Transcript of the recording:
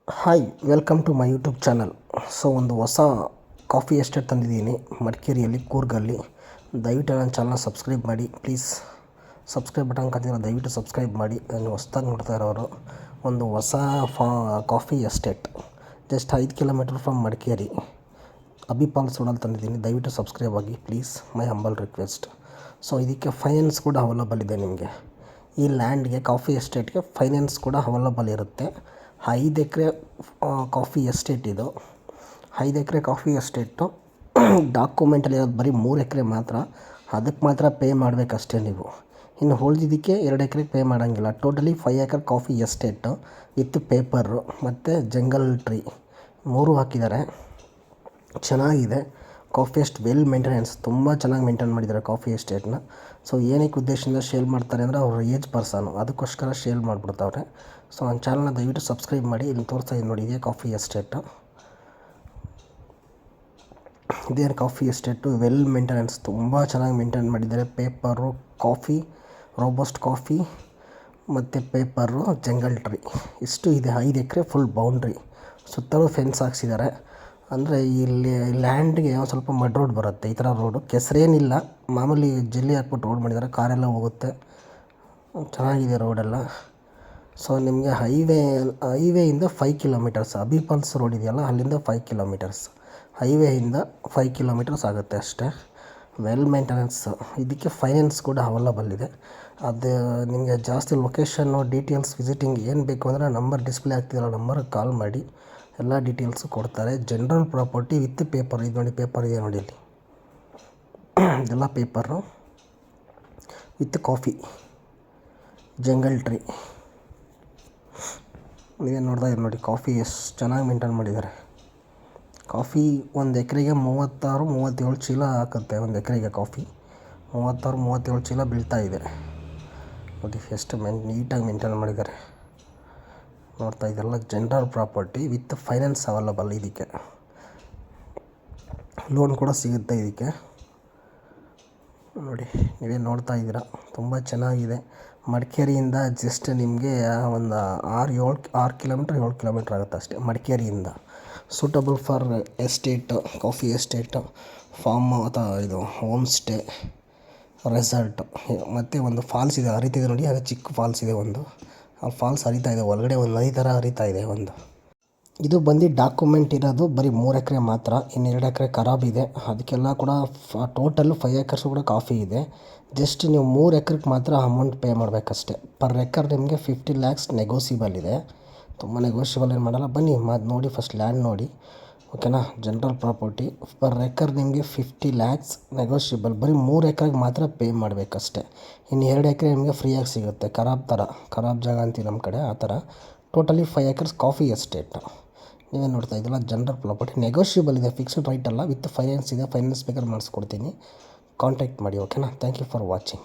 Hi, welcome to my YouTube channel. So ಒಂದು ಹೊಸ coffee estate ತಂದಿದ್ದೀನಿ ಮಡಿಕೇರಿಯಲ್ಲಿ, ಕೂರ್ಗಲ್ಲಿ. ದಯವಿಟ್ಟು ನನ್ನ ಚಾನಲ್ನ ಸಬ್ಸ್ಕ್ರೈಬ್ ಮಾಡಿ ಪ್ಲೀಸ್. ಸಬ್ಸ್ಕ್ರೈಬ್ ಬಟನ್ ಕಾಣ್ತಿರೋ ದಯವಿಟ್ಟು ಸಬ್ಸ್ಕ್ರೈಬ್ ಮಾಡಿ. ನಾನು ಹೊಸ್ದಾಗಿ ನೋಡ್ತಾ ಇರೋರು. ಒಂದು ಹೊಸ coffee estate just 5 kilometre from Madikeri, Abbey falls ರೋಡಲ್ಲಿ ತಂದಿದ್ದೀನಿ. ದಯವಿಟ್ಟು ಸಬ್ಸ್ಕ್ರೈಬ್ ಆಗಿ please, my humble request. So ಇದಕ್ಕೆ ಫೈನಾನ್ಸ್ ಕೂಡ ಅವೈಲಬಲ್ ಇದೆ ನಿಮಗೆ. ಈ ಲ್ಯಾಂಡ್ಗೆ, ಕಾಫಿ ಎಸ್ಟೇಟ್ಗೆ ಫೈನಾನ್ಸ್ ಕೂಡ ಅವೈಲಬಲ್ ಇರುತ್ತೆ. 5 ಎಕರೆ ಕಾಫಿ ಎಸ್ಟೇಟ್ ಇದು. 5 ಎಕರೆ ಕಾಫಿ ಎಸ್ಟೇಟು ಡಾಕ್ಯುಮೆಂಟಲ್ಲಿ ಇರೋದು ಬರೀ 3 ಎಕರೆ ಮಾತ್ರ. ಅದಕ್ಕೆ ಮಾತ್ರ ಪೇ ಮಾಡಬೇಕಷ್ಟೇ ನೀವು. ಇನ್ನು ಉಳಿದಿದ್ದಕ್ಕೆ 2 ಎಕರೆಗೆ ಪೇ ಮಾಡೋಂಗಿಲ್ಲ. Totally 5 acre coffee estate with paper ಮತ್ತು ಜಂಗಲ್ ಟ್ರೀ 3 ಹಾಕಿದ್ದಾರೆ. ಚೆನ್ನಾಗಿದೆ. ಕಾಫಿ ಎಸ್ಟ್ ವೆಲ್ ಮೇಂಟೆನೆನ್ಸ್, ತುಂಬ ಚೆನ್ನಾಗಿ ಮೇಂಟೈನ್ ಮಾಡಿದ್ದಾರೆ ಕಾಫಿ ಎಸ್ಟೇಟ್ನ. ಸೊ ಏನಕ್ಕೆ ಉದ್ದೇಶದಿಂದ ಶೇಲ್ ಮಾಡ್ತಾರೆ ಅಂದರೆ ಅವ್ರ ಏಜ್ ಪರ್ಸನು, ಅದಕ್ಕೋಸ್ಕರ ಶೇಲ್ ಮಾಡಿಬಿಡ್ತಾವ್ರೆ. ಸೊ ನನ್ನ ಚಾನಲ್ನ ದಯವಿಟ್ಟು ಸಬ್ಸ್ಕ್ರೈಬ್ ಮಾಡಿ. ಇಲ್ಲಿ ತೋರಿಸ್ತಾ ಇದ್ದೀನಿ ನೋಡಿ, ಇದೇ ಕಾಫಿ ಎಸ್ಟೇಟು. ಇದೇ ಕಾಫಿ ಎಸ್ಟೇಟು ವೆಲ್ ಮೇಂಟೆನೆನ್ಸ್, ತುಂಬ ಚೆನ್ನಾಗಿ ಮೇಂಟೈನ್ ಮಾಡಿದ್ದಾರೆ. ಪೇಪರು, ಕಾಫಿ, ರೋಬಸ್ಟ್ ಕಾಫಿ ಮತ್ತು ಪೇಪರು, ಜಂಗಲ್ ಟ್ರೀ ಇಷ್ಟು ಇದೆ. 5 ಎಕರೆ ಫುಲ್ ಬೌಂಡ್ರಿ, ಸುತ್ತಲೂ ಫೆನ್ಸ್ ಹಾಕ್ಸಿದ್ದಾರೆ. ಅಂದರೆ ಇಲ್ಲಿ ಲ್ಯಾಂಡ್ಗೆ ಒಂದು ಸ್ವಲ್ಪ ಮಡ್ ರೋಡ್ ಬರುತ್ತೆ, ಈ ಥರ ರೋಡು. ಕೆಸರೇನಿಲ್ಲ, ಮಾಮೂಲಿ ಜಲ್ಲಿ ಹಾಕ್ಬಿಟ್ಟು ರೋಡ್ ಮಾಡಿದ್ದಾರೆ, ಕಾರೆಲ್ಲ ಹೋಗುತ್ತೆ. ಚೆನ್ನಾಗಿದೆ ರೋಡೆಲ್ಲ. ಸೊ ನಿಮಗೆ ಹೈವೇಯಿಂದ 5 ಕಿಲೋಮೀಟರ್ಸ್, ಅಬ್ಬಿ ಫಾಲ್ಸ್ ರೋಡ್ ಇದೆಯಲ್ಲ, ಅಲ್ಲಿಂದ 5 ಕಿಲೋಮೀಟರ್ಸ್, ಹೈವೇಯಿಂದ 5 ಕಿಲೋಮೀಟರ್ಸ್ ಆಗುತ್ತೆ ಅಷ್ಟೇ. Well maintenance. ಇದಕ್ಕೆ ಫೈನಾನ್ಸ್ ಕೂಡ ಅವೈಲಬಲ್ ಇದೆ. ಅದು ನಿಮಗೆ ಜಾಸ್ತಿ ಲೊಕೇಶನ್ನು, ಡೀಟೇಲ್ಸ್, ವಿಸಿಟಿಂಗ್ ಏನು ಬೇಕು ಅಂದರೆ ನಂಬರ್ ಡಿಸ್ಪ್ಲೇ ಆಗ್ತಿರೋ ನಂಬರ್ಗೆ ಕಾಲ್ ಮಾಡಿ, ಎಲ್ಲ ಡೀಟೇಲ್ಸು ಕೊಡ್ತಾರೆ. General property with paper. ಇದು ನೋಡಿ, ಪೇಪರ್ ಇದೆ ನೋಡಿ ಇಲ್ಲಿ, ಇದೆಲ್ಲ paper with coffee, jungle tree. ನೀವೇನು ನೋಡ್ತಾ ಇದ್ದೀರಿ ನೋಡಿ, ಕಾಫಿ ಎಷ್ಟು ಚೆನ್ನಾಗಿ ಮೇಂಟೈನ್ ಮಾಡಿದ್ದಾರೆ. ಕಾಫಿ ಒಂದು ಎಕರೆಗೆ 36-37 ಚೀಲ ಹಾಕುತ್ತೆ. ಒಂದು ಎಕರೆಗೆ ಕಾಫಿ 36-37 ಚೀಲ ಬೀಳ್ತಾ ಇದೆ ನೋಡಿ. ಎಷ್ಟು ನೀಟಾಗಿ ಮೇಂಟೈನ್ ಮಾಡಿದ್ದಾರೆ. ನೋಡ್ತಾ ಇದೆಲ್ಲ general property with finance available. ಇದಕ್ಕೆ ಲೋನ್ ಕೂಡ ಸಿಗುತ್ತೆ ಇದಕ್ಕೆ. ನೋಡಿ, ನೀವೇನು ನೋಡ್ತಾ ಇದ್ದೀರಾ, ತುಂಬ ಚೆನ್ನಾಗಿದೆ. ಮಡಿಕೇರಿಯಿಂದ ಜಸ್ಟ್ ನಿಮಗೆ ಒಂದು 6 ಕಿಲೋಮೀಟ್ರ್ 7 ಕಿಲೋಮೀಟ್ರ್ ಆಗುತ್ತೆ ಅಷ್ಟೇ ಮಡಿಕೇರಿಯಿಂದ. Suitable for estate, coffee estate, farm ಅಥವಾ ಇದು ಹೋಮ್ ಸ್ಟೇ, ರೆಸಾರ್ಟು. ಮತ್ತು ಒಂದು ಫಾಲ್ಸ್ ಇದೆ, ಹರಿತಿದೆ ನೋಡಿ, ಅದು ಚಿಕ್ಕ ಫಾಲ್ಸ್ ಇದೆ ಒಂದು. ಆ ಫಾಲ್ಸ್ ಹರಿತಾ ಇದೆ ಒಳಗಡೆ, ಒಂದು ನದಿ ಥರ ಹರಿತಾ ಇದೆ ಒಂದು. ಇದು ಬಂದು ಡಾಕ್ಯುಮೆಂಟ್ ಇರೋದು ಬರೀ 3 ಎಕರೆ ಮಾತ್ರ. ಇನ್ನು 2 ಎಕರೆ ಖರಾಬ್ ಇದೆ. ಅದಕ್ಕೆಲ್ಲ ಕೂಡ ಟೋಟಲ್ 5 ಎಕರ್ಸ್ ಕೂಡ ಕಾಫಿ ಇದೆ. ಜಸ್ಟ್ ನೀವು 3 ಎಕರೆಗೆ ಮಾತ್ರ ಅಮೌಂಟ್ ಪೇ ಮಾಡಬೇಕಷ್ಟೆ. ಪರ್ ಎಕರ್ ನಿಮಗೆ 50 lakhs ನೆಗೋಸಿಬಲ್ ಇದೆ. ತುಂಬ ನೆಗೋಷಿಯಬಲ್ ಏನು ಮಾಡಲ್ಲ. ಬನ್ನಿ ನೋಡಿ, ಫಸ್ಟ್ ಲ್ಯಾಂಡ್ ನೋಡಿ, ಓಕೆನಾ. ಜನರಲ್ ಪ್ರಾಪರ್ಟಿ ಪರ್ ಎಕರ್ ನಿಮಗೆ 50 lakhs ನೆಗೋಷಿಯಬಲ್. ಬರೀ 3 ಎಕರೆಗೆ ಮಾತ್ರ ಪೇ ಮಾಡಬೇಕಷ್ಟೆ. ಇನ್ನು 2 ಎಕರೆ ನಿಮಗೆ ಫ್ರೀಯಾಗಿ ಸಿಗುತ್ತೆ. ಖರಾಬ್ ಜಾಗ ಅಂತೀವಿ ನಮ್ಮ ಕಡೆ, ಆ ಥರ. Totally 5 acres coffee estate. ನೀವೇನು ನೋಡ್ತಾ ಇದ್ದಿಲ್ಲ, ಜನರಲ್ ಪ್ರಾಪರ್ಟಿ ನೆಗೋಷಿಯಬಲ್ ಇದೆ, ಫಿಕ್ಸ್ಡ್ ರೈಟ್ ಅಲ್ಲ. ವಿತ್ ಫೈನಾನ್ಸ್ ಇದೆ. ಫೈನಾನ್ಸ್ ಬೇಕಾದ್ರೆ ಮಾಡಿಸ್ಕೊಡ್ತೀನಿ, ಕಾಂಟ್ಯಾಕ್ಟ್ ಮಾಡಿ, ಓಕೆನಾ. Thank you for watching.